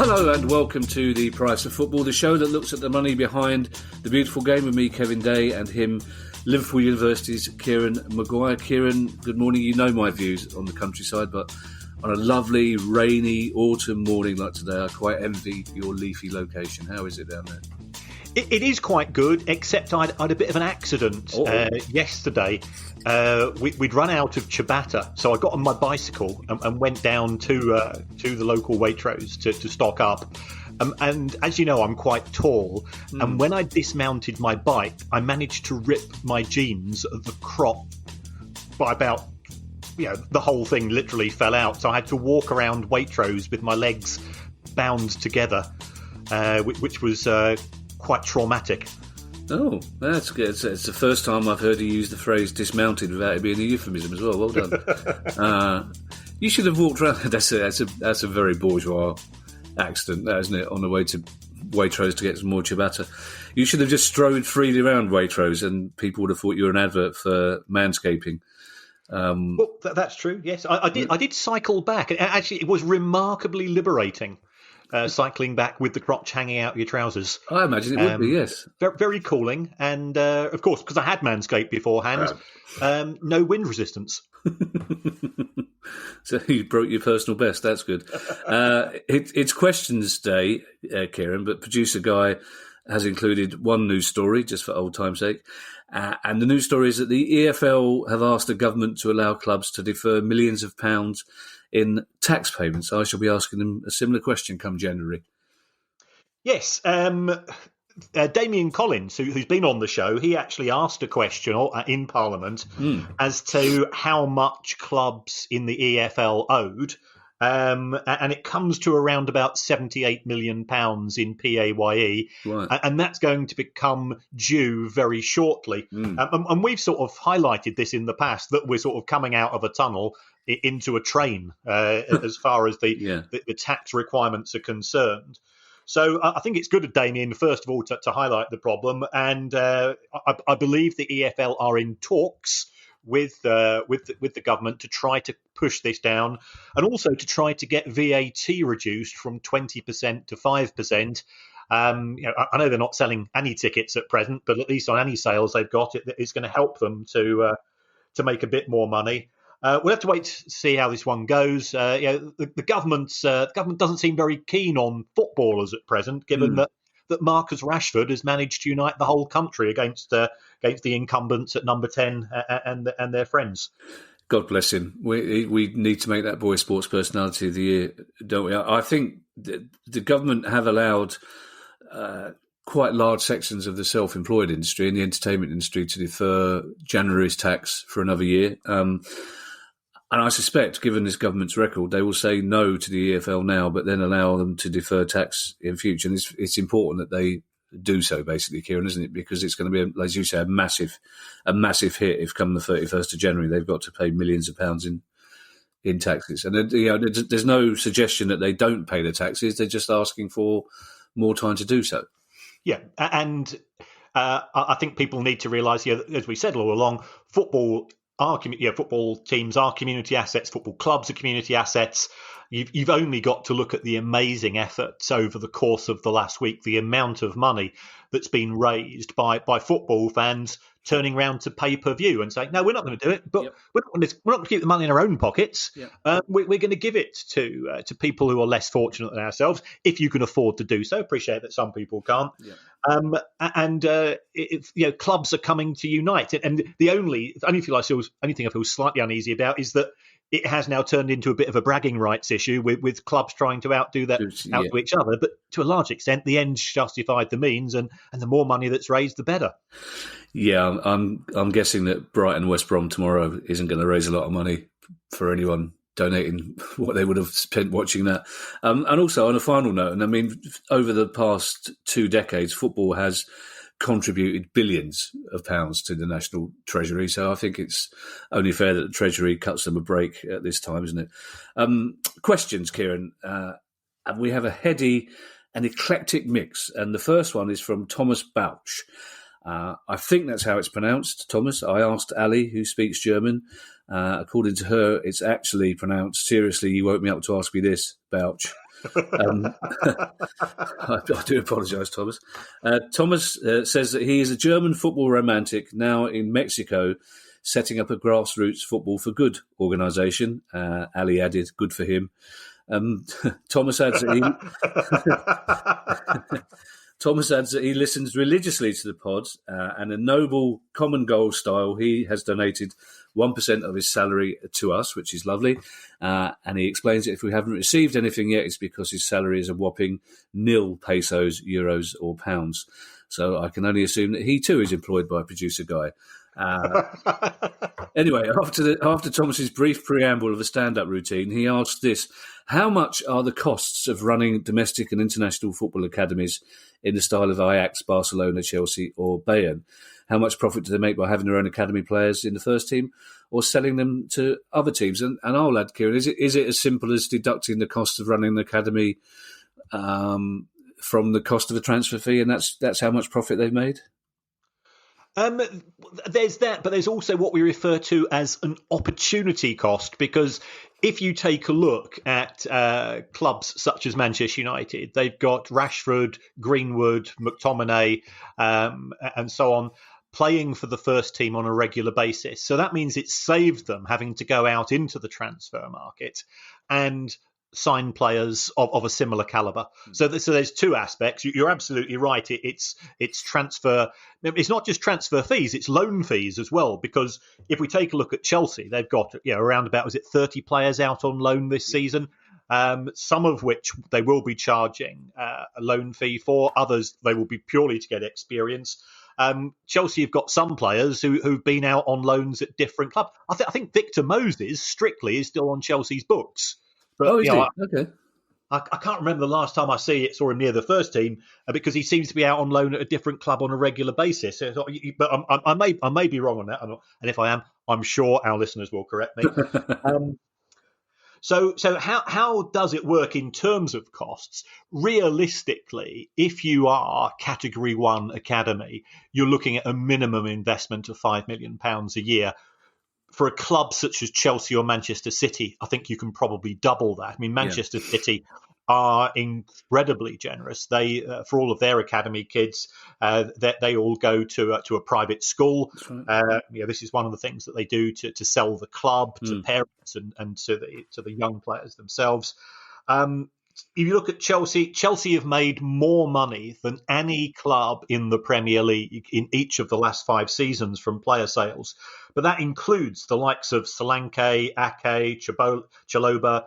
Hello and welcome to The Price of Football, the show that looks at the money behind the beautiful game with me, Kevin Day, and him, Liverpool University's Kieran Maguire. Kieran, good morning. You know my views on the countryside, but on a lovely, rainy autumn morning like today, I quite envy your leafy location. How is it down there? It is quite good, except I had a bit of an accident yesterday. We'd run out of ciabatta, so I got on my bicycle and went down to the local Waitrose to stock up. And as you know, I'm quite tall, and when I dismounted my bike, I managed to rip my jeans at the crop by about, the whole thing literally fell out. So I had to walk around Waitrose with my legs bound together, which was quite traumatic. Oh, that's good. It's the first time I've heard you use the phrase dismounted without it being a euphemism as well. Well done. You should have walked around. That's a very bourgeois accident, isn't it? On the way to Waitrose to get some more ciabatta. You should have just strode freely around Waitrose and people would have thought you were an advert for manscaping. Well, that's true, yes. I did cycle back. Actually, it was remarkably liberating. Cycling back with the crotch hanging out of your trousers. I imagine it would be, yes. Very cooling. And, of course, because I had Manscaped beforehand, no wind resistance. So you broke your personal best. That's good. It's questions day, Kieran, but producer Guy has included one news story, just for old time's sake. And the news story is that the EFL have asked the government to allow clubs to defer millions of pounds in tax payments. I shall be asking them a similar question come January. Yes. Damien Collins, who's been on the show, he actually asked a question in Parliament as to how much clubs in the EFL owed. And it comes to around about £78 million in PAYE, right. And that's going to become due very shortly. And we've sort of highlighted this in the past, that we're sort of coming out of a tunnel into a train as far as the tax requirements are concerned. So I think it's good of Damien, first of all, to highlight the problem. And I believe the EFL are in talks with the government to try to push this down, and also to try to get VAT reduced from 20% to 5%. I know they're not selling any tickets at present, but at least on any sales they've got, it's going to help them to make a bit more money. We'll have to wait to see how this one goes. The government doesn't seem very keen on footballers at present, given that Marcus Rashford has managed to unite the whole country against the incumbents at number 10 and their friends. God bless him. We need to make that boy Sports Personality of the Year, don't we? I think the government have allowed quite large sections of the self-employed industry and the entertainment industry to defer January's tax for another year. And I suspect, given this government's record, they will say no to the EFL now, but then allow them to defer tax in future. And it's important that they do so, basically, Kieran, isn't it? Because it's going to be, as you say, a massive hit if come the 31st of January they've got to pay millions of pounds in taxes. And there's no suggestion that they don't pay the taxes. They're just asking for more time to do so. Yeah, and I think people need to realise, as we said all along, football teams are community assets. Football clubs are community assets. You've only got to look at the amazing efforts over the course of the last week, the amount of money that's been raised by football fans turning around to pay-per-view and saying, no, we're not going to do it, but we're not going to keep the money in our own pockets. We're going to give it to people who are less fortunate than ourselves, if you can afford to do so. Appreciate that some people can't. Clubs are coming to unite. And the only thing I feel slightly uneasy about is that it has now turned into a bit of a bragging rights issue with clubs trying to outdo each other. But to a large extent, the ends justified the means, and the more money that's raised, the better. Yeah, I'm guessing that Brighton West Brom tomorrow isn't going to raise a lot of money for anyone donating what they would have spent watching that. And also, on a final note, and I mean, over the past 2 decades, football has contributed billions of pounds to the national treasury. So I think it's only fair that the treasury cuts them a break at this time, isn't it? Questions, Kieran. We have a heady and eclectic mix. And the first one is from Thomas Bauch. I think that's how it's pronounced, Thomas. I asked Ali, who speaks German. According to her, it's actually pronounced, seriously, you woke me up to ask me this, Bauch. I do apologise, Thomas. Thomas says that he is a German football romantic now in Mexico, setting up a grassroots football for good organisation. Ali added, good for him. Thomas adds that he listens religiously to the pod, and a noble common goal style, he has donated 1% of his salary to us, which is lovely. And he explains that if we haven't received anything yet, it's because his salary is a whopping nil pesos, euros, or pounds. So I can only assume that he too is employed by producer Guy. Anyway, after Thomas's brief preamble of a stand-up routine, he asked this: how much are the costs of running domestic and international football academies in the style of Ajax, Barcelona, Chelsea or Bayern? How much profit do they make by having their own academy players in the first team or selling them to other teams? And I'll add, Kieran, is it as simple as deducting the cost of running the academy from the cost of a transfer fee, and that's how much profit they've made? There's that, but there's also what we refer to as an opportunity cost, because if you take a look at clubs such as Manchester United, they've got Rashford, Greenwood, McTominay, and so on, playing for the first team on a regular basis. So that means it saved them having to go out into the transfer market and sign players of a similar caliber. So there's two aspects. You're absolutely right. It's transfer. It's not just transfer fees. It's loan fees as well. Because if we take a look at Chelsea, they've got around about 30 players out on loan this season. Some of which they will be charging a loan fee for. Others they will be purely to get experience. Chelsea have got some players who've been out on loans at different clubs. I think Victor Moses strictly is still on Chelsea's books. But, Okay. I can't remember the last time I saw him near the first team because he seems to be out on loan at a different club on a regular basis. But I may be wrong on that, and if I am, I'm sure our listeners will correct me. So how does it work in terms of costs? Realistically, if you are Category 1 Academy, you're looking at a minimum investment of £5 million a year. For a club such as Chelsea or Manchester City, I think you can probably double that. I mean, Manchester City are incredibly generous. They, for all of their academy kids, they all go to a private school. Right. This is one of the things that they do to sell the club to parents and to the young players themselves. If you look at Chelsea have made more money than any club in the Premier League in each of the last 5 seasons from player sales. But that includes the likes of Solanke, Ake, Chaloba,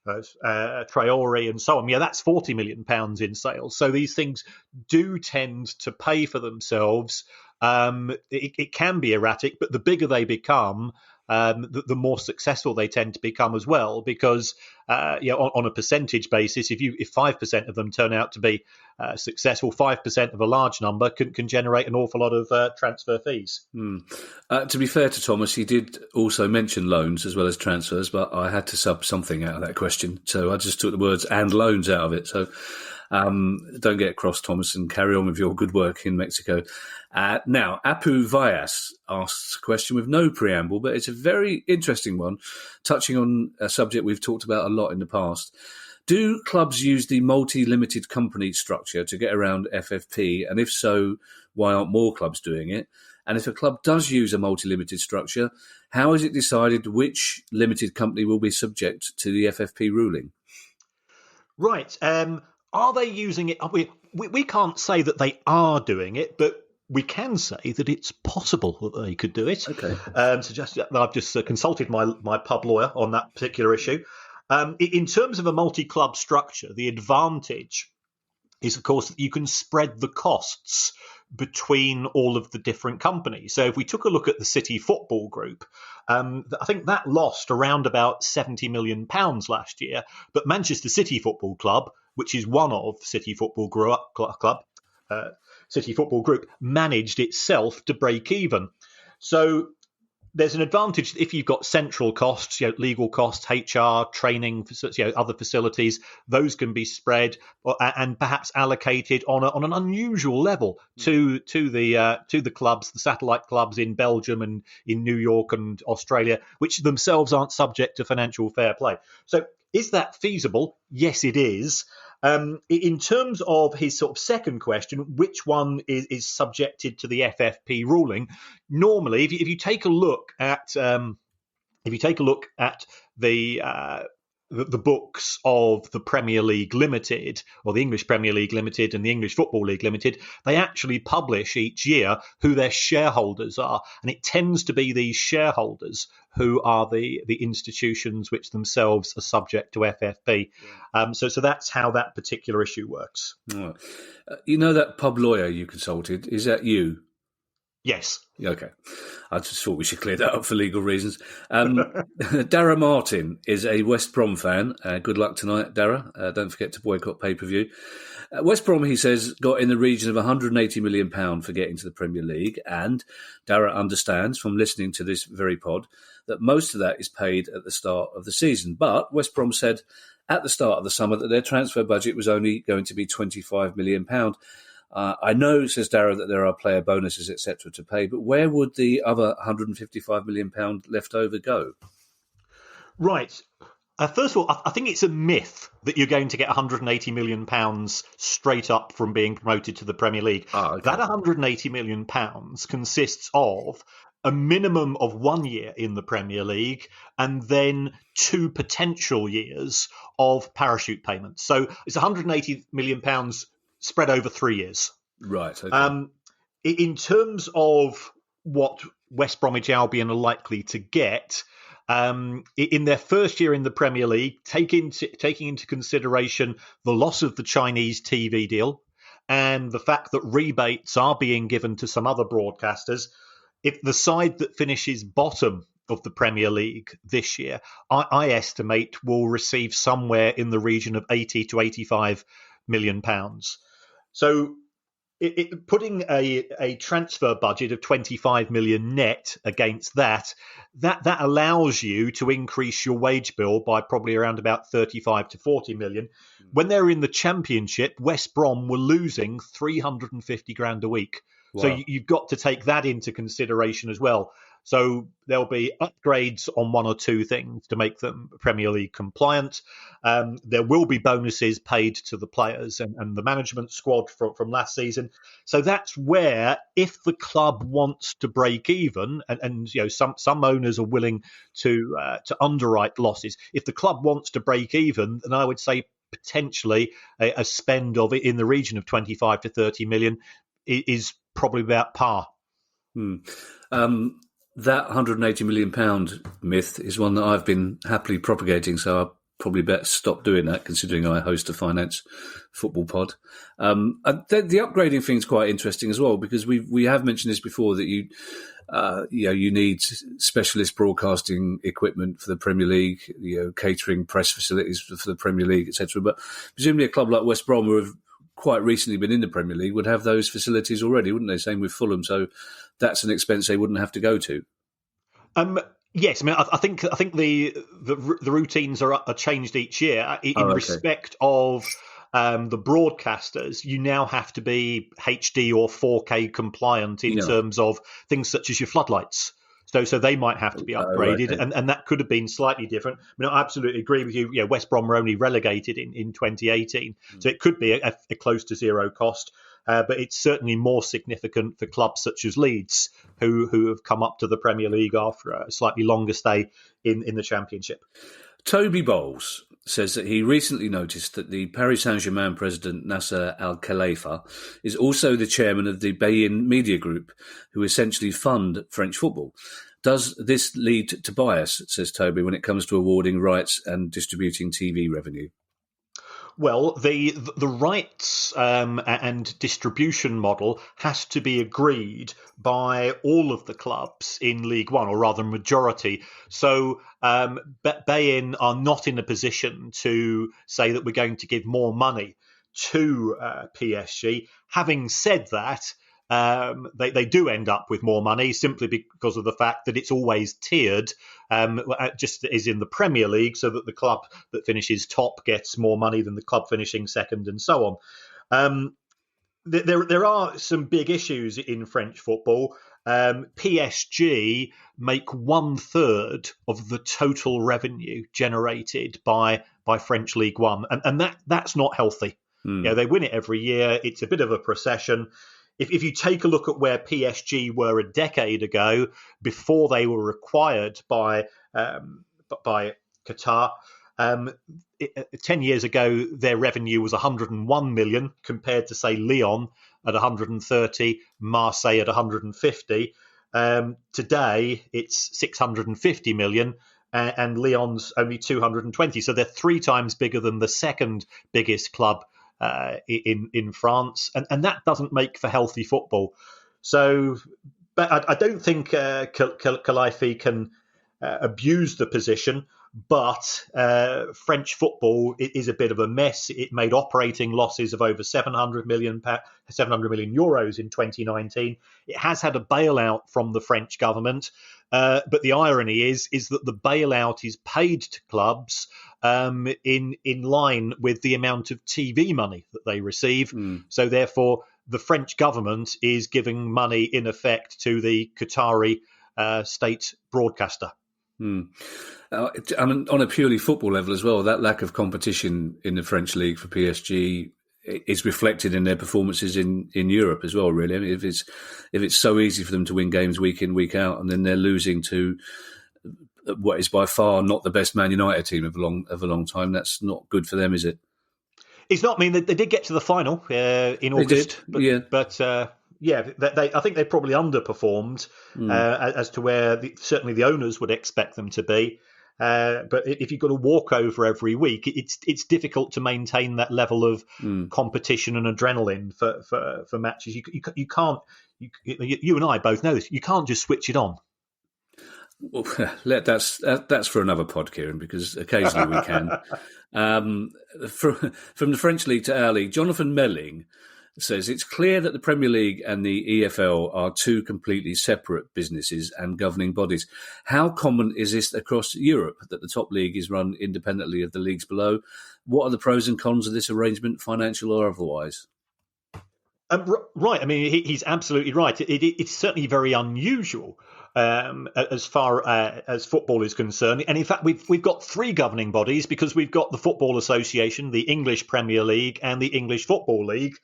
Traore and so on. Yeah, that's £40 million in sales. So these things do tend to pay for themselves. It can be erratic, but the bigger they become, the more successful they tend to become as well, because on a percentage basis, if 5% of them turn out to be successful, 5% of a large number can generate an awful lot of transfer fees. To be fair to Thomas, he did also mention loans as well as transfers, but I had to sub something out of that question, so I just took the words "and loans" out of it. So don't get cross, Thomas, and carry on with your good work in Mexico. Now, Apu Vyas asks a question with no preamble, but it's a very interesting one, touching on a subject we've talked about a lot in the past. Do clubs use the multi-limited company structure to get around FFP? And if so, why aren't more clubs doing it? And if a club does use a multi-limited structure, how is it decided which limited company will be subject to the FFP ruling? Right. Are they using it? We can't say that they are doing it, but we can say that it's possible that they could do it. Okay. I've just consulted my pub lawyer on that particular issue. In terms of a multi-club structure, the advantage is, of course, that you can spread the costs between all of the different companies. So if we took a look at the City Football Group, I think that lost around about £70 million last year. But Manchester City Football Club, which is one of City Football City Football Group, managed itself to break even. So there's an advantage if you've got central costs, legal costs, HR, training, other facilities. Those can be spread and perhaps allocated on an unusual level to the clubs, the satellite clubs in Belgium and in New York and Australia, which themselves aren't subject to financial fair play. So Is that feasible? Yes, it is. In terms of his sort of second question, which one is subjected to the FFP ruling? Normally, if you take a look at the books of the Premier League Limited, or the English Premier League Limited and the English Football League Limited, they actually publish each year who their shareholders are. And it tends to be these shareholders who are the institutions which themselves are subject to FFP. So that's how that particular issue works. Right. You know that pub lawyer you consulted, is that you? Yes. Okay. I just thought we should clear that up for legal reasons. Dara Martin is a West Brom fan. Good luck tonight, Dara. Don't forget to boycott pay-per-view. West Brom, he says, got in the region of £180 million for getting to the Premier League. And Dara understands from listening to this very pod that most of that is paid at the start of the season. But West Brom said at the start of the summer that their transfer budget was only going to be £25 million. I know, says Dara, that there are player bonuses, etc., to pay, but where would the other £155 million left over go? Right. First of all, I think it's a myth that you're going to get £180 million straight up from being promoted to the Premier League. Okay. That £180 million consists of a minimum of 1 year in the Premier League and then 2 potential years of parachute payments. So it's £180 million spread over 3 years. Right. Okay. In terms of what West Bromwich Albion are likely to get, in their first year in the Premier League, taking into consideration the loss of the Chinese TV deal and the fact that rebates are being given to some other broadcasters, if the side that finishes bottom of the Premier League this year, I estimate will receive somewhere in the region of £80 to £85 million. So putting a transfer budget of 25 million net against that allows you to increase your wage bill by probably around about 35 to 40 million. When they're in the Championship, West Brom were losing 350 grand a week. Wow. So you've got to take that into consideration as well. So there'll be upgrades on 1 or 2 things to make them Premier League compliant. There will be bonuses paid to the players and the management squad from last season. So that's where, if the club wants to break even, and you know some owners are willing to underwrite losses. If the club wants to break even, then I would say potentially a spend of it in the region of 25 to 30 million is probably about par. That £180 million myth is one that I've been happily propagating, so I'll probably better stop doing that, considering I host a finance football pod. The upgrading thing is quite interesting as well, because we have mentioned this before, that you need specialist broadcasting equipment for the Premier League, catering, press facilities for the Premier League, etc. But presumably a club like West Brom, who have quite recently been in the Premier League, would have those facilities already, wouldn't they? Same with Fulham. So that's an expense they wouldn't have to go to. Yes, I mean, I think the routines are changed each year in respect of the broadcasters. You now have to be HD or 4K compliant in terms of things such as your floodlights. So they might have to be upgraded, and that could have been slightly different. I mean, I absolutely agree with you. West Brom were only relegated in 2018, so it could be a close to zero cost. But it's certainly more significant for clubs such as Leeds, who have come up to the Premier League after a slightly longer stay in the Championship. Toby Bowles says that he recently noticed that the Paris Saint-Germain president, Nasser Al-Khelaifi, is also the chairman of the Bein Media Group, who essentially fund French football. Does this lead to bias, says Toby, when it comes to awarding rights and distributing TV revenue? Well, the rights and distribution model has to be agreed by all of the clubs in League One, or rather majority. So Bein are not in a position to say that we're going to give more money to PSG. Having said that, they do end up with more money simply because of the fact that it's always tiered, just as in the Premier League, so that the club that finishes top gets more money than the club finishing second, and so on. There are some big issues in French football. PSG make 1/3 of the total revenue generated by French League One, and that's not healthy. They win it every year. It's a bit of a procession. If you take a look at where PSG were a decade ago, before they were acquired by Qatar, 10 years ago, their revenue was 101 million compared to, say, Lyon at 130, Marseille at 150. Today, it's 650 million and Lyon's only 220. So they're 3 times bigger than the second biggest club in France. And that doesn't make for healthy football. So, but I don't think Khalifi can abuse the position. But French football is a bit of a mess. It made operating losses of over 700 million euros in 2019. It has had a bailout from the French government, but the irony is that the bailout is paid to clubs in line with the amount of TV money that they receive. So therefore, the French government is giving money in effect to the Qatari state broadcaster. I mean, on a purely football level as well, that lack of competition in the French league for PSG is reflected in their performances in Europe as well. Really, I mean, if it's so easy for them to win games week in, week out, and then they're losing to what is by far not the best Man United team of a long time, that's not good for them, is it? It's not. I mean, they did get to the final in August, but I think they probably underperformed as to where certainly the owners would expect them to be. But if you've got a walkover every week, it's difficult to maintain that level of competition and adrenaline for matches. You can't. You and I both know this. You can't just switch it on. Well, that's for another pod, Kieran, because occasionally we can. From the French league to our league, Jonathan Melling says it's clear that the Premier League and the EFL are 2 completely separate businesses and governing bodies. How common is this across Europe that the top league is run independently of the leagues below? What are the pros and cons of this arrangement, financial or otherwise? Right. I mean, he's absolutely right. It's certainly very unusual as far as football is concerned. And in fact, we've got 3 governing bodies because we've got the Football Association, the English Premier League, and the English Football League.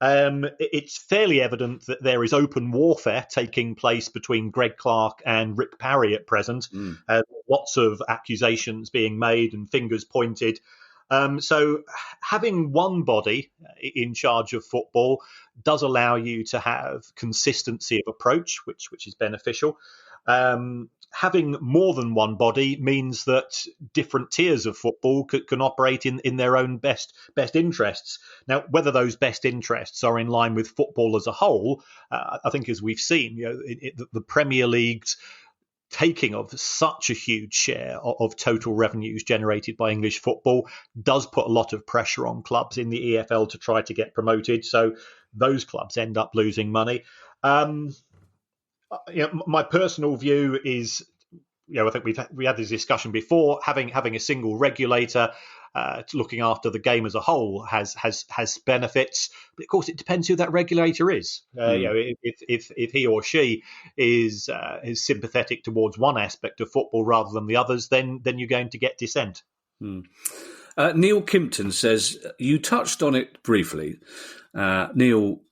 It's fairly evident that there is open warfare taking place between Greg Clark and Rick Parry at present. Lots of accusations being made and fingers pointed. So having one body in charge of football does allow you to have consistency of approach, which is beneficial. Having more than one body means that different tiers of football can operate in their own best interests. Now, whether those best interests are in line with football as a whole, I think, as we've seen, the Premier League's taking of such a huge share of total revenues generated by English football does put a lot of pressure on clubs in the EFL to try to get promoted. So those clubs end up losing money. My personal view is, I think we had this discussion before. Having a single regulator looking after the game as a whole has benefits, but of course it depends who that regulator is. If he or she is sympathetic towards one aspect of football rather than the others, then you're going to get dissent. Neil Kimpton says you touched on it briefly. Neil,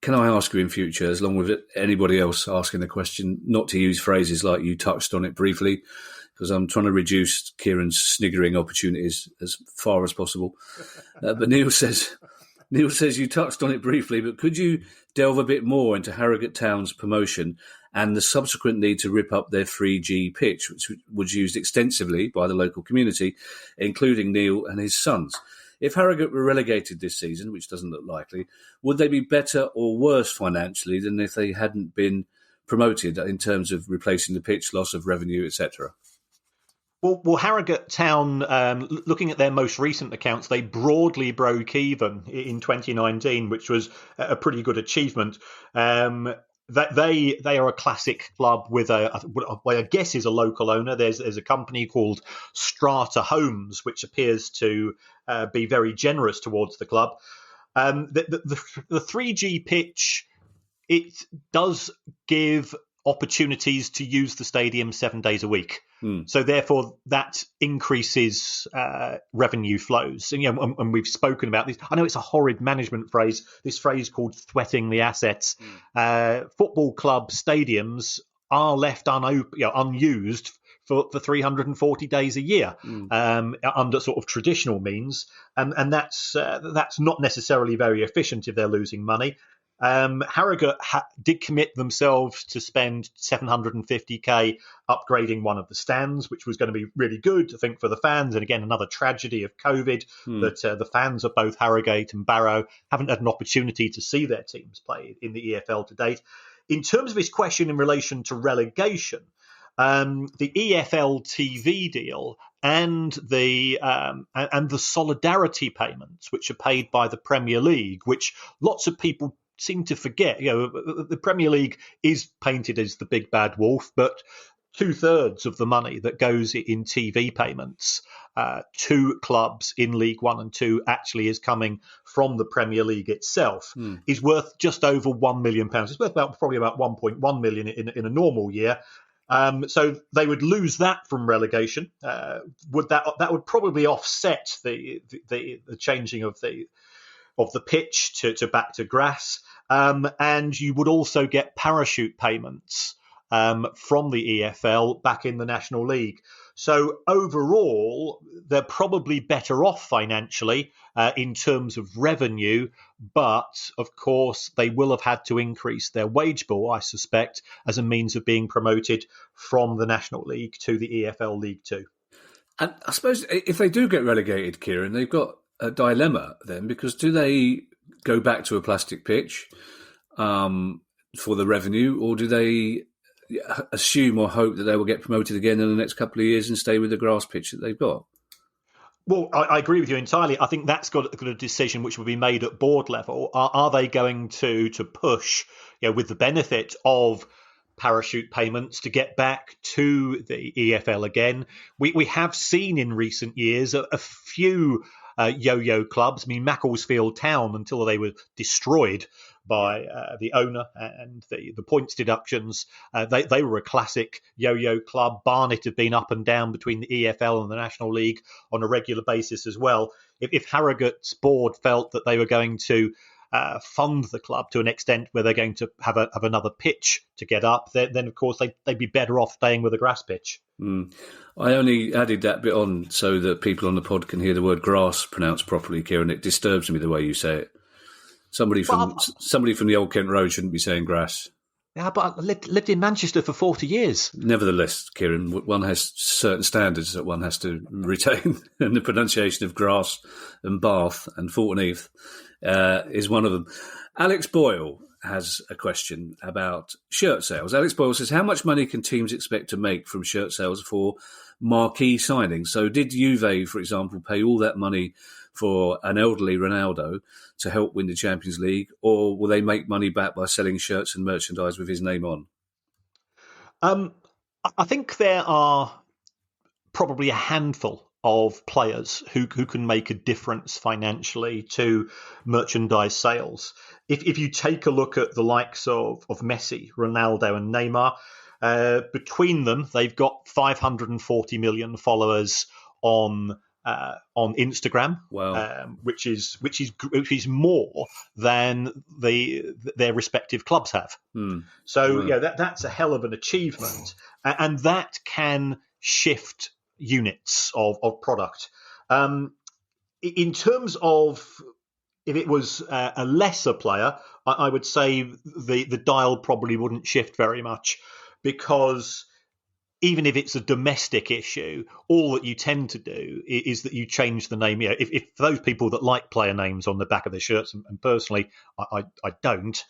can I ask you in future, as long with anybody else asking the question, not to use phrases like you touched on it briefly, because I'm trying to reduce Kieran's sniggering opportunities as far as possible. But Neil says you touched on it briefly, but could you delve a bit more into Harrogate Town's promotion and the subsequent need to rip up their 3G pitch, which was used extensively by the local community, including Neil and his sons? If Harrogate were relegated this season, which doesn't look likely, would they be better or worse financially than if they hadn't been promoted in terms of replacing the pitch, loss of revenue, etc.? Well, Harrogate Town, looking at their most recent accounts, they broadly broke even in 2019, which was a pretty good achievement. That they are a classic club with what I guess is a local owner. There's a company called Strata Homes, which appears to be very generous towards the club. The 3G pitch, it does give opportunities to use the stadium 7 days a week. So therefore, that increases revenue flows. And we've spoken about this. I know it's a horrid management phrase, this phrase called sweating the assets. Football club stadiums are left unused for 340 days a year under sort of traditional means. And that's not necessarily very efficient if they're losing money. Harrogate did commit themselves to spend 750k upgrading one of the stands, which was going to be really good, I think, for the fans. And again, another tragedy of COVID that the fans of both Harrogate and Barrow haven't had an opportunity to see their teams play in the EFL to date. In terms of his question in relation to relegation, the EFL TV deal and the solidarity payments, which are paid by the Premier League, which lots of people seem to forget. The Premier League is painted as the big bad wolf, but 2/3 of the money that goes in TV payments to clubs in League One and Two actually is coming from the Premier League itself, is worth just over £1 million. It's worth probably about 1.1 million in a normal year. So they would lose that from relegation. That would probably offset the changing of the pitch to back to grass, and you would also get parachute payments from the EFL back in the National League. So overall, they're probably better off financially in terms of revenue, but of course they will have had to increase their wage bill, I suspect, as a means of being promoted from the National League to the EFL League Two. And I suppose if they do get relegated, Kieran, they've got a dilemma then, because do they go back to a plastic pitch for the revenue, or do they assume or hope that they will get promoted again in the next couple of years and stay with the grass pitch that they've got? Well, I agree with you entirely. I think that's got a decision which will be made at board level. Are they going to push, with the benefit of parachute payments, to get back to the EFL again? We have seen in recent years a few yo-yo clubs. I mean, Macclesfield Town, until they were destroyed by the owner and the points deductions, they were a classic yo-yo club. Barnet have been up and down between the EFL and the National League on a regular basis as well. If Harrogate's board felt that they were going to fund the club to an extent where they're going to have another pitch to get up, then of course they'd be better off staying with a grass pitch. I only added that bit on so that people on the pod can hear the word grass pronounced properly, Kieran. It disturbs me the way you say it. Somebody from the Old Kent Road shouldn't be saying grass. Yeah, but I lived in Manchester for 40 years. Nevertheless, Kieran, one has certain standards that one has to retain, and the pronunciation of grass and Bath and Thornton Heath is one of them. Alex Boyle has a question about shirt sales. Alex Boyle says, how much money can teams expect to make from shirt sales for marquee signings? So did Juve, for example, pay all that money for an elderly Ronaldo to help win the Champions League, or will they make money back by selling shirts and merchandise with his name on? I think there are probably a handful of players who can make a difference financially to merchandise sales. If you take a look at the likes of Messi, Ronaldo and Neymar, between them, they've got 540 million followers on Instagram. Wow. which is more than their respective clubs have. So that's a hell of an achievement, and that can shift units of product. In terms of if it was a lesser player, I would say the dial probably wouldn't shift very much, because even if it's a domestic issue, all that you tend to do is that you change the name. If those people that like player names on the back of their shirts, and personally I don't,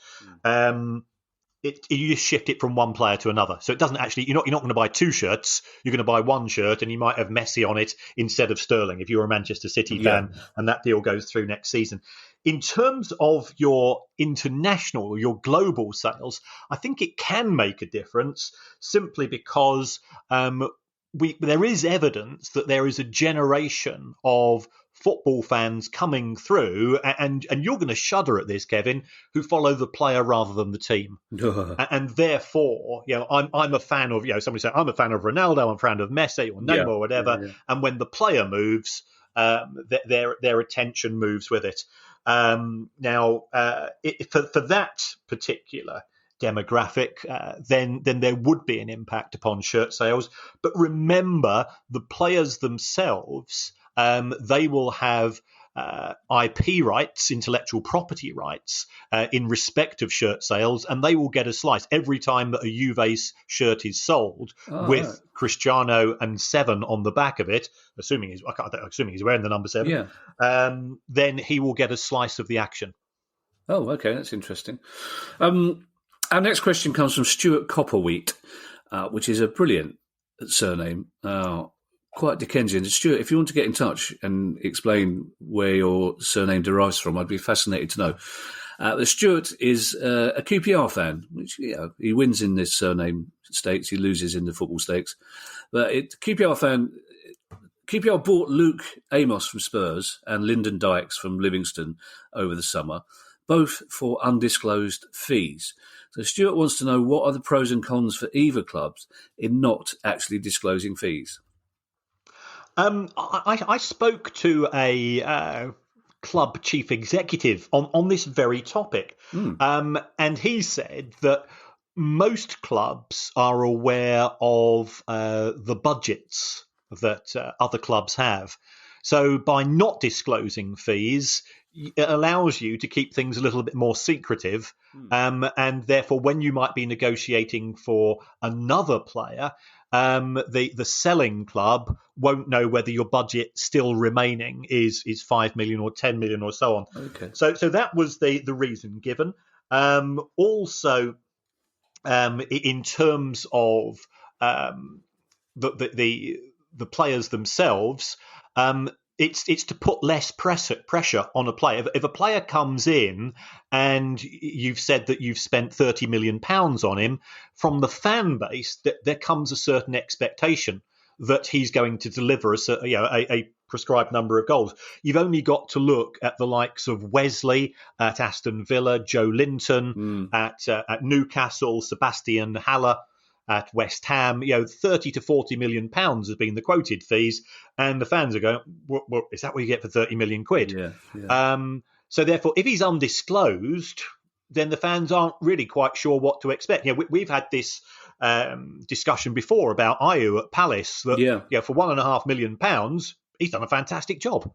you just shift it from one player to another. So it doesn't actually, you're not going to buy two shirts. You're going to buy one shirt, and you might have Messi on it instead of Sterling if you're a Manchester City fan, and that deal goes through next season. In terms of your international or your global sales, I think it can make a difference, simply because there is evidence that there is a generation of football fans coming through, and you're going to shudder at this, Kevin, who follow the player rather than the team. And therefore, I'm a fan of, somebody say, I'm a fan of Ronaldo, I'm a fan of Messi or Neymar or whatever. Yeah. And when the player moves, their attention moves with it. For that particular demographic, then there would be an impact upon shirt sales. But remember, the players themselves, they will have IP rights, intellectual property rights, in respect of shirt sales, and they will get a slice every time that a Juve shirt is sold with Cristiano and 7 on the back of it. Assuming he's wearing the number 7, then he will get a slice of the action. Oh, okay, that's interesting. Our next question comes from Stuart Copperwheat, which is a brilliant surname. Quite Dickensian. Stuart, if you want to get in touch and explain where your surname derives from, I'd be fascinated to know. Stuart is a QPR fan, which he wins in this surname stakes, he loses in the football stakes. But QPR bought Luke Amos from Spurs and Lyndon Dykes from Livingston over the summer, both for undisclosed fees. So Stuart wants to know, what are the pros and cons for either clubs in not actually disclosing fees? I spoke to a club chief executive on this very topic, and he said that most clubs are aware of the budgets that other clubs have. So by not disclosing fees, it allows you to keep things a little bit more secretive, and therefore when you might be negotiating for another player, the selling club won't know whether your budget still remaining is 5 million or 10 million or so on. Okay. So that was the reason given. Also, in terms of the players themselves, it's to put less pressure on a player. If a player comes in and you've said that you've spent £30 million on him, from the fan base, there comes a certain expectation that he's going to deliver a prescribed number of goals. You've only got to look at the likes of Wesley at Aston Villa, Joe Linton at Newcastle, Sebastian Haller at West Ham. 30 to 40 million pounds has been the quoted fees, and the fans are going, well, is that what you get for 30 million quid? Yeah. So therefore, if he's undisclosed, then the fans aren't really quite sure what to expect. We've had this discussion before about Ayew at Palace, that for £1.5 million, he's done a fantastic job.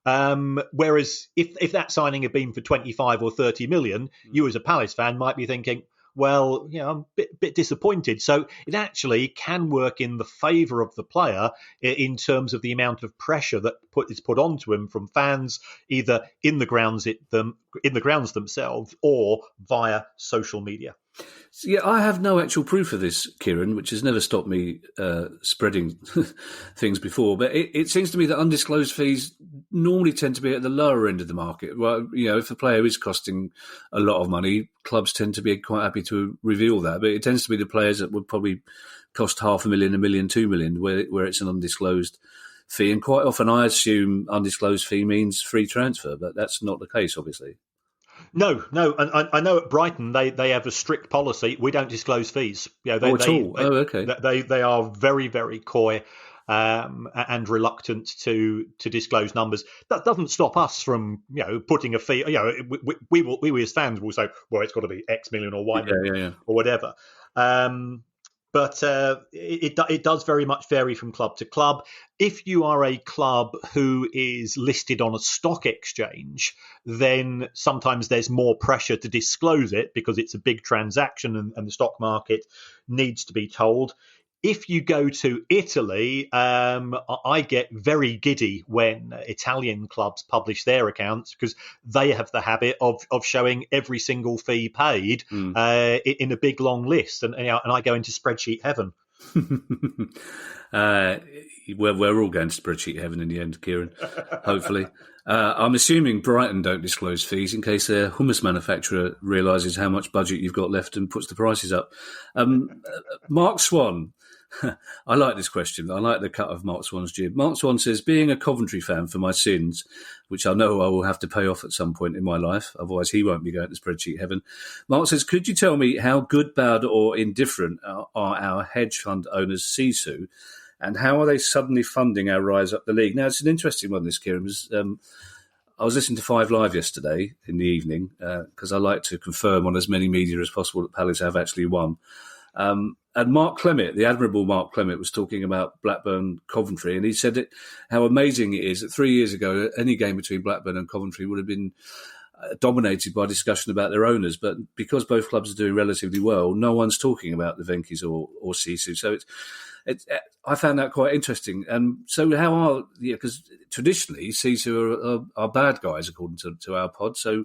Whereas if that signing had been for 25 or 30 million, you as a Palace fan might be thinking, well, I'm a bit disappointed. So it actually can work in the favour of the player in terms of the amount of pressure that is put onto him from fans, either in the grounds themselves or via social media. So, I have no actual proof of this, Kieran, which has never stopped me spreading things before. But it seems to me that undisclosed fees normally tend to be at the lower end of the market. Well, if a player is costing a lot of money, clubs tend to be quite happy to reveal that. But it tends to be the players that would probably cost £500,000, £1 million, £2 million, where it's an undisclosed fee. And quite often I assume undisclosed fee means free transfer, but that's not the case, obviously. No, and I know at Brighton they have a strict policy. We don't disclose fees. At all? Okay. They are very, very coy and reluctant to disclose numbers. That doesn't stop us from putting a fee. We as fans will say, well, it's got to be X million or Y million or whatever. But it does very much vary from club to club. If you are a club who is listed on a stock exchange, then sometimes there's more pressure to disclose it because it's a big transaction and the stock market needs to be told. If you go to Italy, I get very giddy when Italian clubs publish their accounts because they have the habit of showing every single fee paid in a big long list, and I go into spreadsheet heaven. We're all going to spreadsheet heaven in the end, Kieran, hopefully. I'm assuming Brighton don't disclose fees in case their hummus manufacturer realises how much budget you've got left and puts the prices up. Mark Swan. I like this question. I like the cut of Mark Swan's jib. Mark Swan says, being a Coventry fan for my sins, which I know I will have to pay off at some point in my life, otherwise he won't be going to spreadsheet heaven. Mark says, could you tell me how good, bad or indifferent are our hedge fund owners, Sisu, and how are they suddenly funding our rise up the league? Now, it's an interesting one, this, Kieran. I was listening to 5 Live yesterday in the evening because I like to confirm on as many media as possible that Palace have actually won. And Mark Clement, the admirable Mark Clement, was talking about Blackburn Coventry, and he said how amazing it is that 3 years ago any game between Blackburn and Coventry would have been dominated by discussion about their owners, but because both clubs are doing relatively well, no one's talking about the Venky's or Sisu. So I found that quite interesting. So how are because traditionally Sisu are bad guys according to our pod. So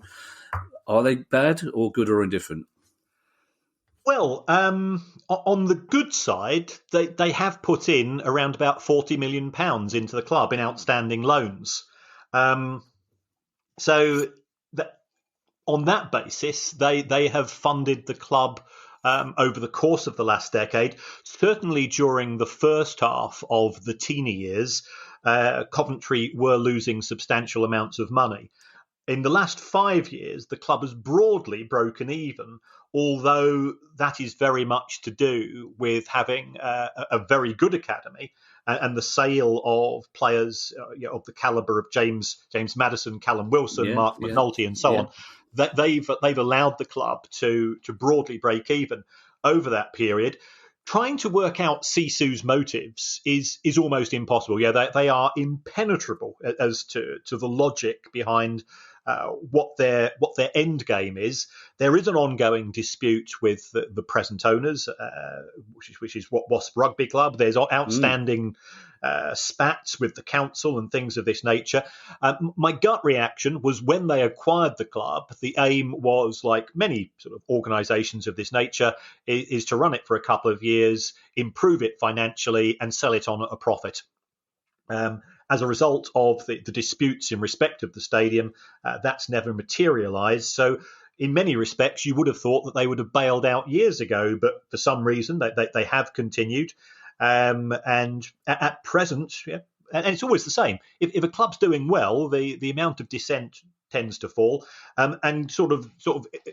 are they bad or good or indifferent? Well, on the good side, they have put in around about £40 million into the club in outstanding loans. So on that basis, they have funded the club over the course of the last decade. Certainly during the first half of the teeny years, Coventry were losing substantial amounts of money. In the last 5 years, the club has broadly broken even, although that is very much to do with having a very good academy and the sale of players of the calibre of James Maddison, Callum Wilson, Mark McNulty, and so on. That they've allowed the club to broadly break even over that period. Trying to work out Sisu's motives is almost impossible. They are impenetrable as to the logic behind what their end game is. There is an ongoing dispute with the present owners, which is what Wasp Rugby Club. There's outstanding spats with the council and things of this nature. My gut reaction was when they acquired the club, the aim was, like many sort of organisations of this nature, is to run it for a couple of years, improve it financially, and sell it on at a profit. As a result of the disputes in respect of the stadium, that's never materialised. So in many respects, you would have thought that they would have bailed out years ago, but for some reason they have continued. And at present, and it's always the same. If a club's doing well, the amount of dissent tends to fall. And sort of,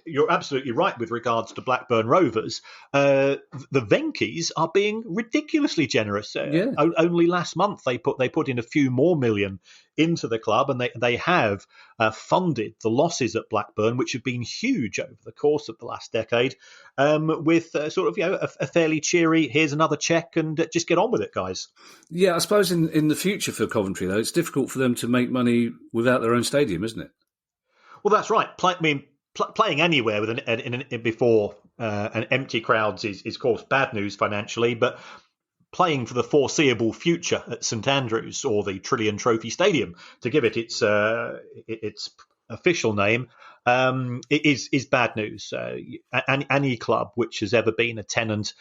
you're absolutely right with regards to Blackburn Rovers. The Venky's are being ridiculously generous. Only last month they put in a few more million into the club, and they have funded the losses at Blackburn, which have been huge over the course of the last decade, with a fairly cheery, here's another check and just get on with it, guys. Yeah, I suppose in the future for Coventry, though, it's difficult for them to make money without their own stadium, isn't it? Well, that's right. Playing anywhere with before an empty crowds is of course bad news financially, but playing for the foreseeable future at St Andrews, or the Trillion Trophy Stadium, to give it its official name, is bad news. Any club which has ever been a tenant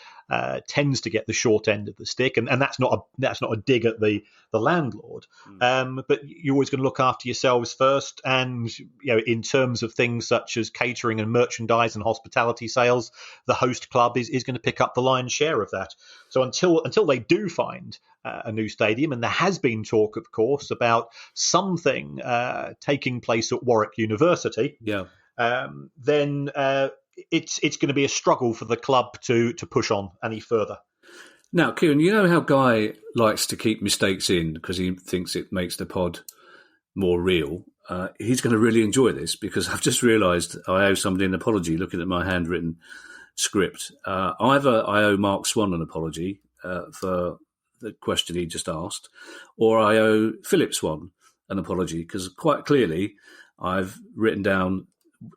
tends to get the short end of the stick, and that's not a dig at the landlord. But you're always going to look after yourselves first, and in terms of things such as catering and merchandise and hospitality sales, the host club is going to pick up the lion's share of that. So until they do find a new stadium, and there has been talk, of course, about something taking place at Warwick University. Then it's going to be a struggle for the club to push on any further. Now, Kieran, you know how Guy likes to keep mistakes in because he thinks it makes the pod more real. He's going to really enjoy this because I've just realised I owe somebody an apology looking at my handwritten script. Either I owe Mark Swan an apology for the question he just asked, or I owe Philip Swan an apology because quite clearly I've written down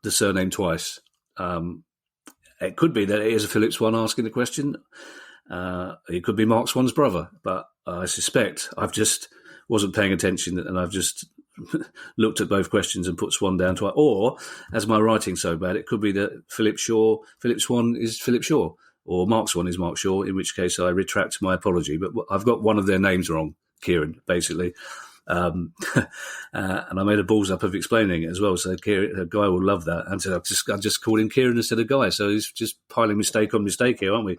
the surname twice. It could be that it is a Philip Swan asking the question. It could be Mark Swan's brother, but I suspect I've just wasn't paying attention and I've just looked at both questions and put Swan down twice. Or, as my writing's so bad, it could be that Philip Swan is Philip Shaw, or Mark Swan is Mark Shaw, in which case I retract my apology. But I've got one of their names wrong, Kieran, basically. And I made a balls up of explaining it as well. So Kieran, a guy will love that. And so I just called him Kieran instead of Guy. So he's just piling mistake on mistake here, aren't we?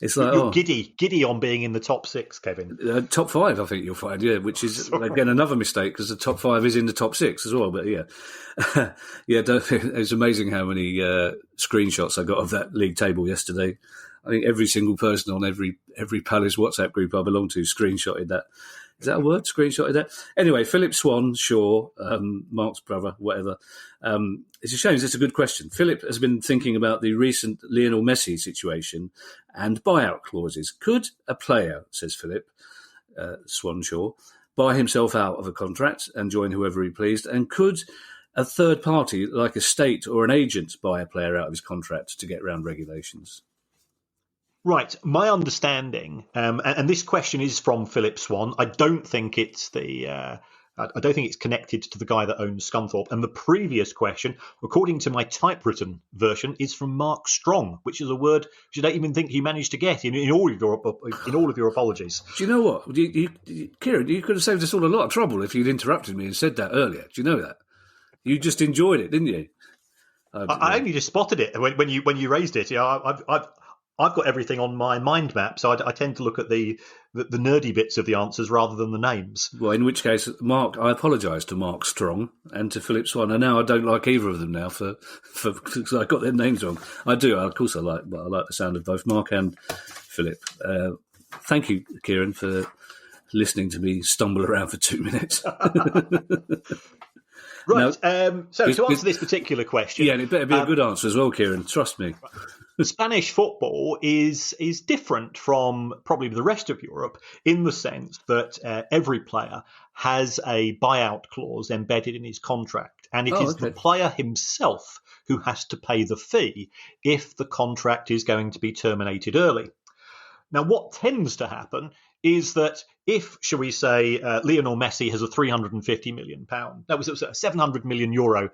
It's like, you're giddy on being in the top 6, Kevin. Top 5, I think you'll find, which is again another mistake because the top 5 is in the top 6 as well. But it's amazing how many screenshots I got of that league table yesterday. I think every single person on every Palace WhatsApp group I belong to screenshotted that. Is that a word? Screenshotted that? Anyway, Philip Swan, Shaw, Mark's brother, whatever. It's a shame. It's a good question. Philip has been thinking about the recent Lionel Messi situation and buyout clauses. Could a player, says Philip Swanshaw, buy himself out of a contract and join whoever he pleased? And could a third party, like a state or an agent, buy a player out of his contract to get around regulations? Right. My understanding, and this question is from Philip Swan. I don't think it's connected to the guy that owns Scunthorpe. And the previous question, according to my typewritten version, is from Mark Strong, which is a word which I don't even think you managed to get in all of your apologies. Do you know what, Kieran? You could have saved us all a lot of trouble if you'd interrupted me and said that earlier. Do you know that? You just enjoyed it, didn't you? I only just spotted it when you raised it. I've got everything on my mind map, so I tend to look at the nerdy bits of the answers rather than the names. Well, in which case, Mark, I apologise to Mark Strong and to Philip Swan. And now I don't like either of them now because I got their names wrong. I do, of course, I like the sound of both Mark and Philip. Thank you, Kieran, for listening to me stumble around for 2 minutes. Right. Now, so to answer this particular question, and it better be a good answer as well, Kieran. Trust me. Spanish football is different from probably the rest of Europe in the sense that every player has a buyout clause embedded in his contract, and it is the player himself who has to pay the fee if the contract is going to be terminated early. Now, what tends to happen is that if, shall we say, Lionel Messi has a £350 million, that was a €700 million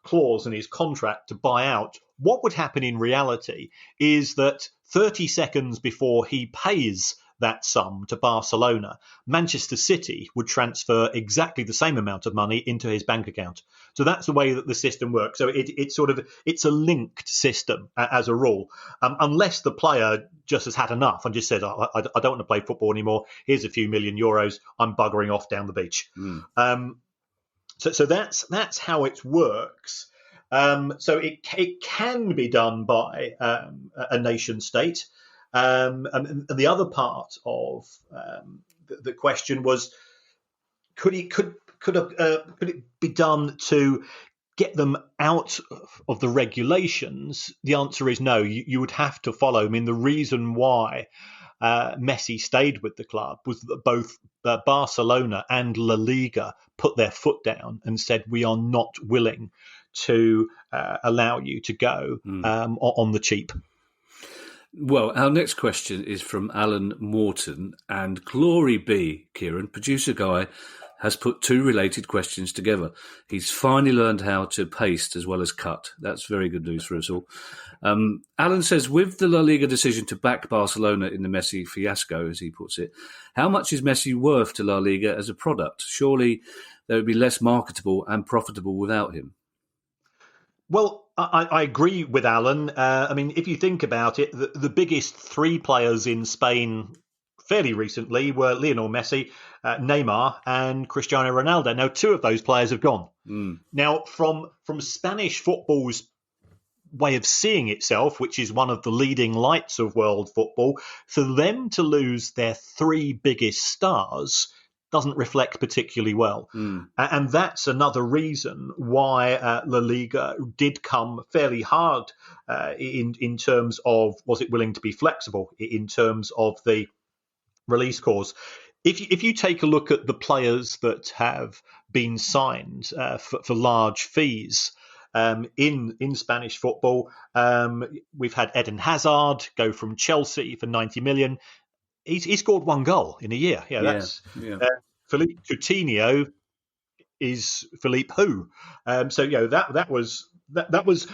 clause in his contract to buy out, what would happen in reality is that 30 seconds before he pays that sum to Barcelona, Manchester City would transfer exactly the same amount of money into his bank account. So that's the way that the system works. So it's a linked system as a rule, unless the player just has had enough and just says, I don't want to play football anymore. Here's a few million euros. I'm buggering off down the beach. So that's how it works. So it can be done by a nation state. And the other part of the question was, could it be done to get them out of the regulations? The answer is no. You would have to follow. I mean, the reason why Messi stayed with the club was that both Barcelona and La Liga put their foot down and said, we are not willing to allow you to go on the cheap. Well, our next question is from Alan Morton, and glory be, Kieran, producer Guy has put two related questions together. He's finally learned how to paste as well as cut. That's very good news for us all. Alan says, with the La Liga decision to back Barcelona in the Messi fiasco, as he puts it, how much is Messi worth to La Liga as a product? Surely they would be less marketable and profitable without him. Well, I agree with Alan. I mean, if you think about it, the biggest three players in Spain fairly recently were Lionel Messi, Neymar, and Cristiano Ronaldo. Now, two of those players have gone. Now, from Spanish football's way of seeing itself, which is one of the leading lights of world football, for them to lose their three biggest stars doesn't reflect particularly well. And that's another reason why La Liga did come fairly hard in terms of, was it willing to be flexible in terms of the release clause. If you take a look at the players that have been signed for large fees in Spanish football, we've had Eden Hazard go from Chelsea for 90 million. He scored one goal in a year. Philippe Coutinho is Philippe who. So that was that was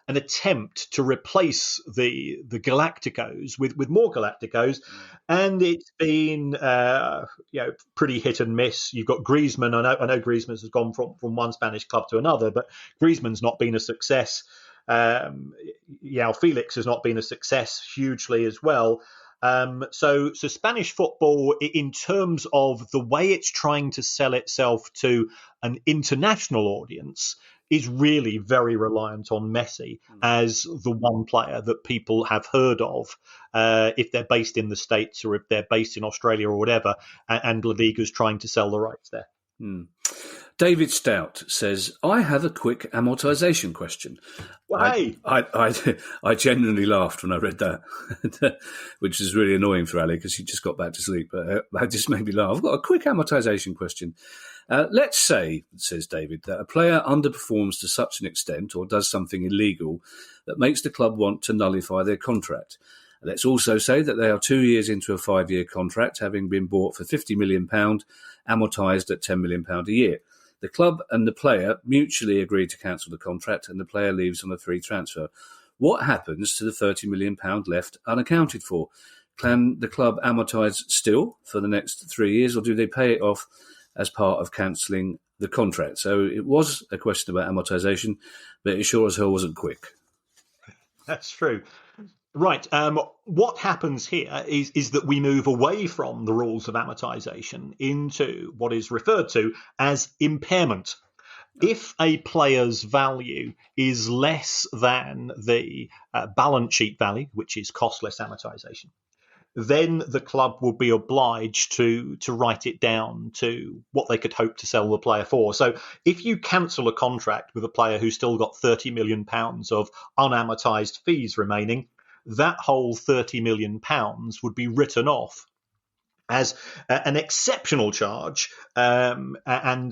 an attempt to replace the Galacticos with more Galacticos, and it's been pretty hit and miss. You've got Griezmann. I know Griezmann has gone from one Spanish club to another, but Griezmann's not been a success. Felix has not been a success hugely as well. So Spanish football, in terms of the way it's trying to sell itself to an international audience, is really very reliant on Messi as the one player that people have heard of if they're based in the States or if they're based in Australia or whatever, and La Liga's trying to sell the rights there. David Stout says, I have a quick amortization question. Well, hey. I genuinely laughed when I read that, which is really annoying for Ali because he just got back to sleep. But that just made me laugh. I've got a quick amortization question. Let's say, says David, that a player underperforms to such an extent or does something illegal that makes the club want to nullify their contract. Let's also say that they are 2 years into a 5-year contract, having been bought for £50 million, amortised at £10 million a year. The club and the player mutually agree to cancel the contract and the player leaves on a free transfer. What happens to the £30 million left unaccounted for? Can the club amortise still for the next 3 years, or do they pay it off as part of cancelling the contract? So it was a question about amortisation, but it sure as hell wasn't quick. That's true. Right. What happens here is that we move away from the rules of amortization into what is referred to as impairment. If a player's value is less than the balance sheet value, which is costless amortization, then the club will be obliged to write it down to what they could hope to sell the player for. So if you cancel a contract with a player who's still got £30 million of unamortized fees remaining, that whole £30 million would be written off as an exceptional charge and an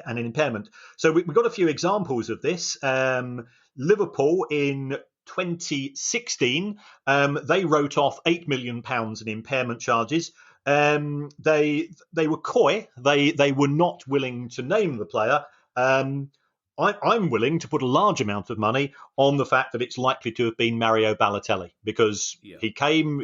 impairment. So we've got a few examples of this. Liverpool in 2016, they wrote off £8 million in impairment charges. They were coy. They were not willing to name the player. I'm willing to put a large amount of money on the fact that it's likely to have been Mario Balotelli because he came,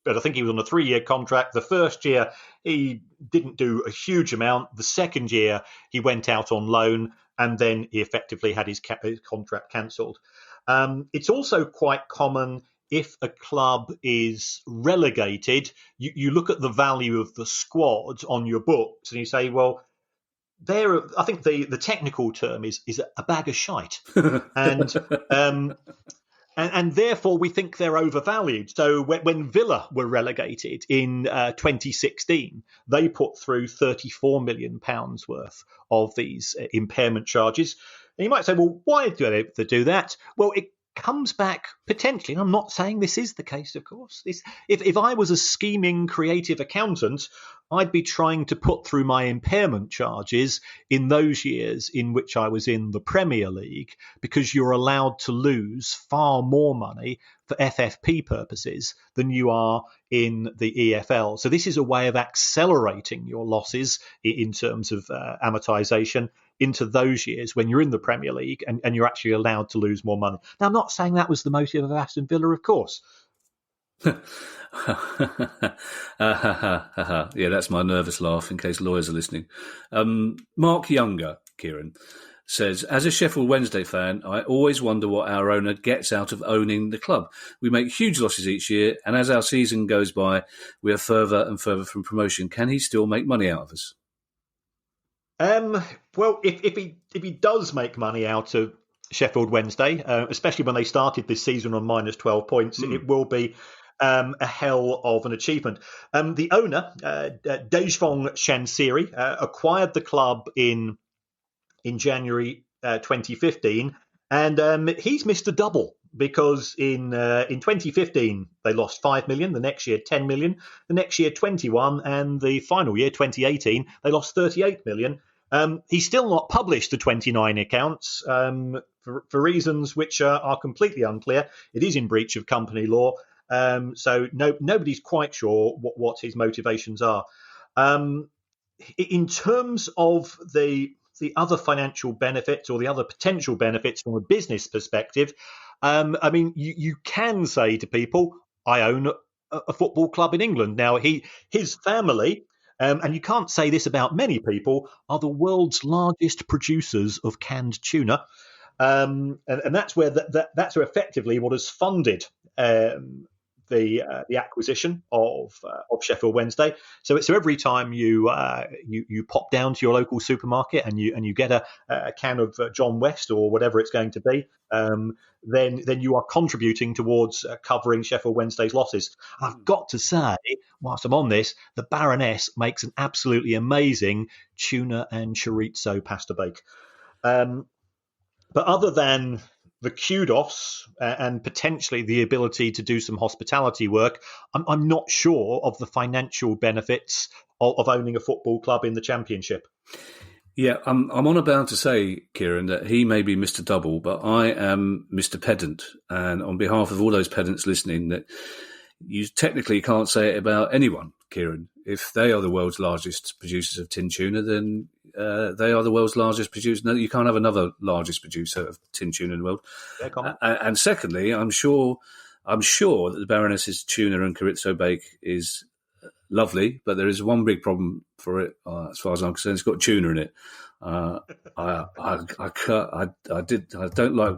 but I think he was on a 3-year contract. The first year, he didn't do a huge amount. The second year, he went out on loan, and then he effectively had his contract cancelled. It's also quite common if a club is relegated, you look at the value of the squad on your books and you say, well, I think the technical term is a bag of shite, and therefore we think they're overvalued. So when Villa were relegated in 2016, they put through £34 million worth of these impairment charges. And you might say, well, why do they do that? Well, it comes back potentially, and I'm not saying this is the case, of course. If I was a scheming creative accountant, I'd be trying to put through my impairment charges in those years in which I was in the Premier League, because you're allowed to lose far more money for FFP purposes than you are in the EFL. So this is a way of accelerating your losses in terms of amortization into those years when you're in the Premier League and you're actually allowed to lose more money. Now, I'm not saying that was the motive of Aston Villa, of course. Yeah, that's my nervous laugh in case lawyers are listening. Mark Younger, Kieran, says, as a Sheffield Wednesday fan, I always wonder what our owner gets out of owning the club. We make huge losses each year, and as our season goes by, we are further and further from promotion. Can he still make money out of us? Well, if he does make money out of Sheffield Wednesday, especially when they started this season on minus 12 points, it will be a hell of an achievement. The owner, Dejvong Shansiri, acquired the club in January 2015, and he's missed a double. Because in 2015 they lost 5 million, the next year 10 million, the next year 21, and the final year 2018 they lost 38 million. He's still not published the 29 accounts for reasons which are completely unclear. It is in breach of company law, so nobody's quite sure what his motivations are. In terms of the the other financial benefits or the other potential benefits from a business perspective, I mean, you can say to people, I own a football club in England. Now, his family, and you can't say this about many people, are the world's largest producers of canned tuna. And that's where that's where effectively what has funded the acquisition of Sheffield Wednesday. So every time you pop down to your local supermarket and you get a can of John West or whatever it's going to be, then you are contributing towards covering Sheffield Wednesday's losses. I've got to say, whilst I'm on this, the Baroness makes an absolutely amazing tuna and chorizo pasta bake. But other than the kudos and potentially the ability to do some hospitality work, I'm not sure of the financial benefits of owning a football club in the Championship. Yeah, I'm on about to say, Kieran, that he may be Mr. Double, but I am Mr. Pedant. And on behalf of all those pedants listening, that you technically can't say it about anyone, Kieran. If they are the world's largest producers of tin tuna, then they are the world's largest producer. No, you can't have another largest producer of tin tuna in the world. And secondly, I'm sure that the Baroness's tuna and chorizo bake is lovely, but there is one big problem for it, as far as I'm concerned. It's got tuna in it. I don't like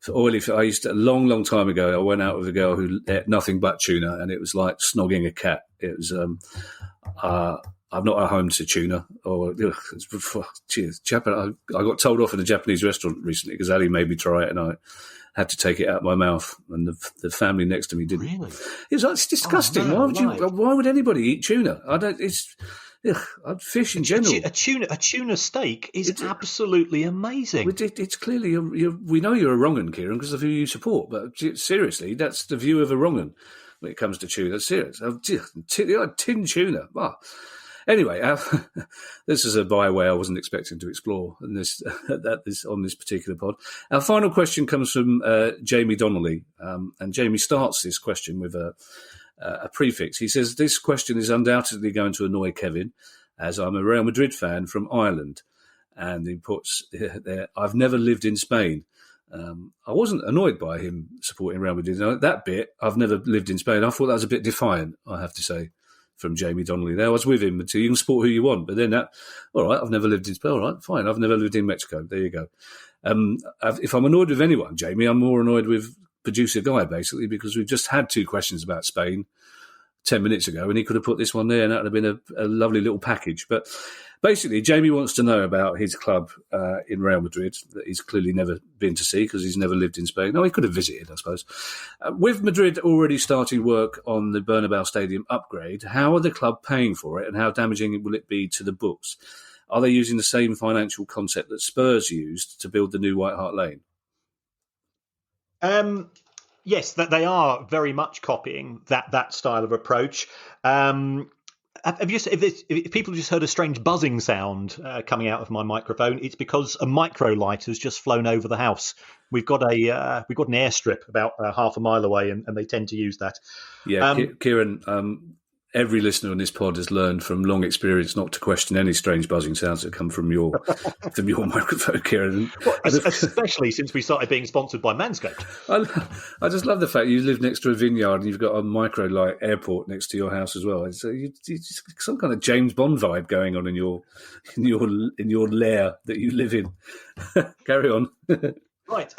oily. I used to, a long time ago, I went out with a girl who ate nothing but tuna, and it was like snogging a cat. It was. I'm not at home to tuna. Cheers. I got told off in a Japanese restaurant recently because Ali made me try it, and I had to take it out of my mouth, and the family next to me didn't. Really? It's disgusting. Oh, no, why would anybody eat tuna? I don't. It's fish in general. A tuna steak is absolutely amazing. It's clearly we know you're a wrong-un, Kieran, because of who you support. But seriously, that's the view of a wrong-un when it comes to tuna. That's serious. Tin tuna. Wow. Anyway, this is a byway I wasn't expecting to explore on this particular pod. Our final question comes from Jamie Donnelly, and Jamie starts this question with a prefix. He says, this question is undoubtedly going to annoy Kevin, as I'm a Real Madrid fan from Ireland. And he puts there, I've never lived in Spain. I wasn't annoyed by him supporting Real Madrid. That bit, I've never lived in Spain, I thought that was a bit defiant, I have to say, from Jamie Donnelly there. I was with him until you can support who you want. But then all right, I've never lived in Spain. All right, fine. I've never lived in Mexico. There you go. If I'm annoyed with anyone, Jamie, I'm more annoyed with producer Guy, basically, because we've just had two questions about Spain 10 minutes ago, and he could have put this one there, and that would have been a lovely little package. But basically, Jamie wants to know about his club in Real Madrid that he's clearly never been to see because he's never lived in Spain. No, he could have visited, I suppose. With Madrid already starting work on the Bernabeu Stadium upgrade, how are the club paying for it, and how damaging will it be to the books? Are they using the same financial concept that Spurs used to build the new White Hart Lane? Yes, that they are very much copying that style of approach. If people just heard a strange buzzing sound coming out of my microphone, it's because a micro light has just flown over the house. We've got an airstrip about half a mile away, and they tend to use that. Yeah, Kieran. Every listener on this pod has learned from long experience not to question any strange buzzing sounds that come from your microphone, Kieran. Well, especially since we started being sponsored by Manscaped. I just love the fact you live next to a vineyard and you've got a micro light airport next to your house as well. It's some kind of James Bond vibe going on in your lair that you live in. Carry on. Right,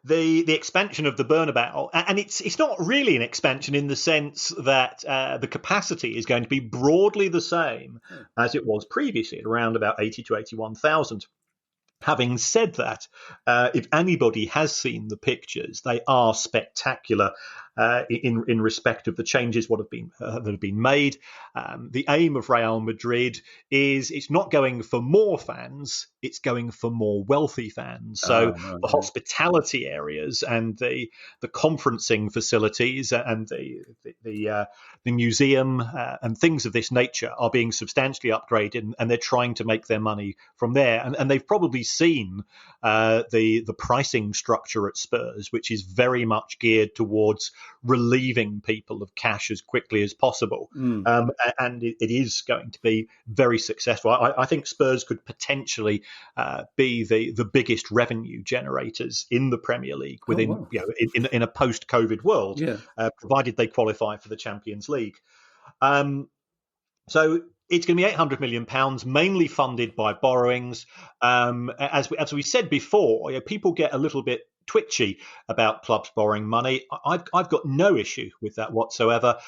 the expansion of the Bernabeu, and it's not really an expansion in the sense that the capacity is going to be broadly the same as it was previously, at around about 80 to 81,000. Having said that, if anybody has seen the pictures, they are spectacular in respect of the changes that have been made. The aim of Real Madrid is it's not going for more fans, it's going for more wealthy fans. So the hospitality areas and the conferencing facilities and the museum and things of this nature are being substantially upgraded, and they're trying to make their money from there. And they've probably seen the pricing structure at Spurs, which is very much geared towards relieving people of cash as quickly as possible. And it is going to be very successful. I think Spurs could potentially be the biggest revenue generators in the Premier League within in a post-COVID world, provided they qualify for the Champions League. So it's going to be £800 million, mainly funded by borrowings. As we said before, people get a little bit twitchy about clubs borrowing money. I've got no issue with that whatsoever,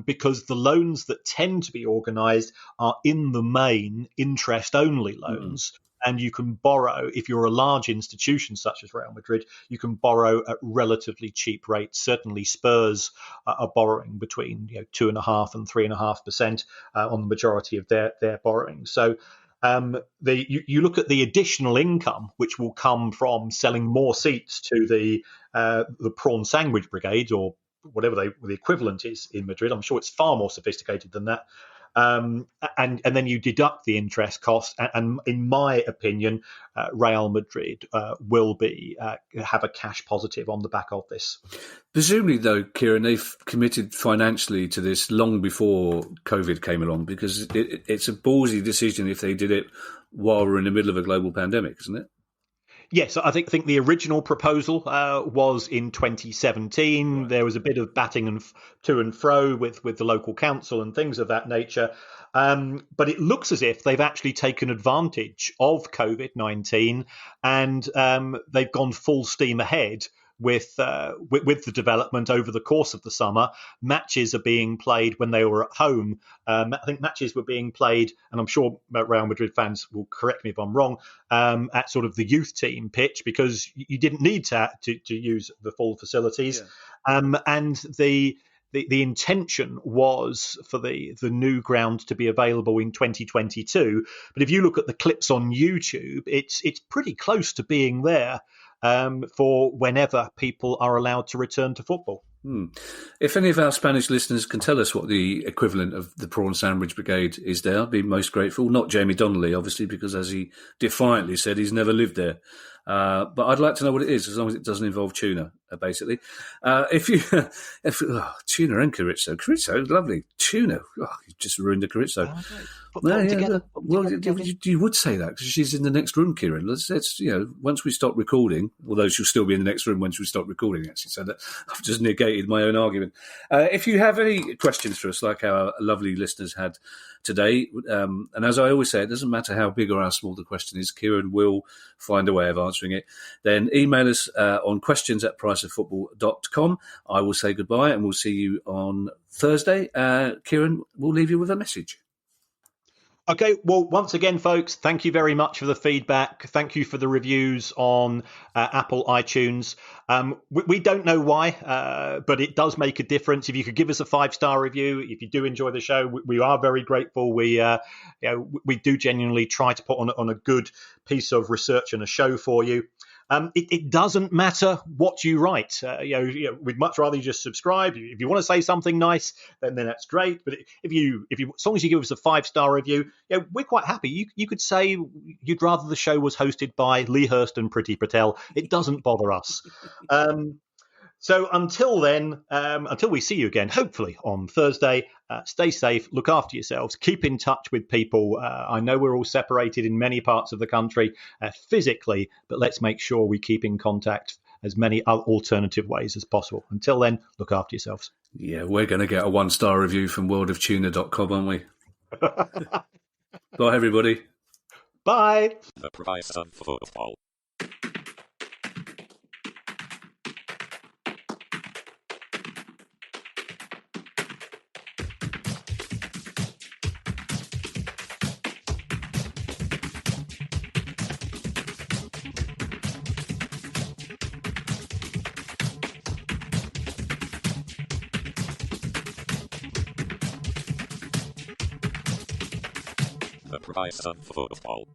because the loans that tend to be organised are in the main interest-only loans. And you can borrow, if you're a large institution such as Real Madrid, you can borrow at relatively cheap rates. Certainly Spurs are borrowing between 2.5% and 3.5% on the majority of their borrowing. So you look at the additional income which will come from selling more seats to the prawn sandwich brigade, or whatever the equivalent is in Madrid. I'm sure it's far more sophisticated than that. And then you deduct the interest cost, and in my opinion, Real Madrid will have a cash positive on the back of this. Presumably, though, Kieran, they've committed financially to this long before COVID came along, because it's a ballsy decision if they did it while we're in the middle of a global pandemic, isn't it? Yes, I think the original proposal was in 2017. Right. There was a bit of batting to and fro with the local council and things of that nature. But it looks as if they've actually taken advantage of COVID-19 and they've gone full steam ahead with the development over the course of the summer. Matches are being played when they were at home. I think matches were being played, and I'm sure Real Madrid fans will correct me if I'm wrong, at sort of the youth team pitch, because you didn't need to use the full facilities. Yeah. And the intention was for the new ground to be available in 2022. But if you look at the clips on YouTube, it's pretty close to being there for whenever people are allowed to return to football. If any of our Spanish listeners can tell us what the equivalent of the Prawn Sandwich Brigade is there, I'd be most grateful. Not Jamie Donnelly, obviously, because as he defiantly said, he's never lived there. But I'd like to know what it is, as long as it doesn't involve tuna, basically. Tuna and chorizo, lovely. Tuna, you just ruined the chorizo. Well, you would say that because she's in the next room, Kieran. Let's once we stop recording, although she'll still be in the next room once we stop recording, actually. So that I've just negated my own argument. If you have any questions for us, like our lovely listeners had today, and as I always say, it doesn't matter how big or how small the question is, Kieran will find a way of answering it. Then email us on questions@priceoffootball.com. I will say goodbye and we'll see you on Thursday. Kieran will leave you with a message. Okay, well, once again, folks, thank you very much for the feedback. Thank you for the reviews on Apple iTunes. We don't know why, but it does make a difference. If you could give us a 5-star review, if you do enjoy the show, we are very grateful. We do genuinely try to put on a good piece of research and a show for you. It doesn't matter what you write. We'd much rather you just subscribe. If you want to say something nice, then that's great. But if you, as long as you give us a 5-star review, we're quite happy. You could say you'd rather the show was hosted by Lee Hurst and Priti Patel. It doesn't bother us. So until then, until we see you again, hopefully on Thursday, stay safe, look after yourselves, keep in touch with people. I know we're all separated in many parts of the country physically, but let's make sure we keep in contact as many alternative ways as possible. Until then, look after yourselves. Yeah, we're going to get a 1-star review from worldoftuna.com, aren't we? Bye, everybody. Bye. The price of football. The price of football.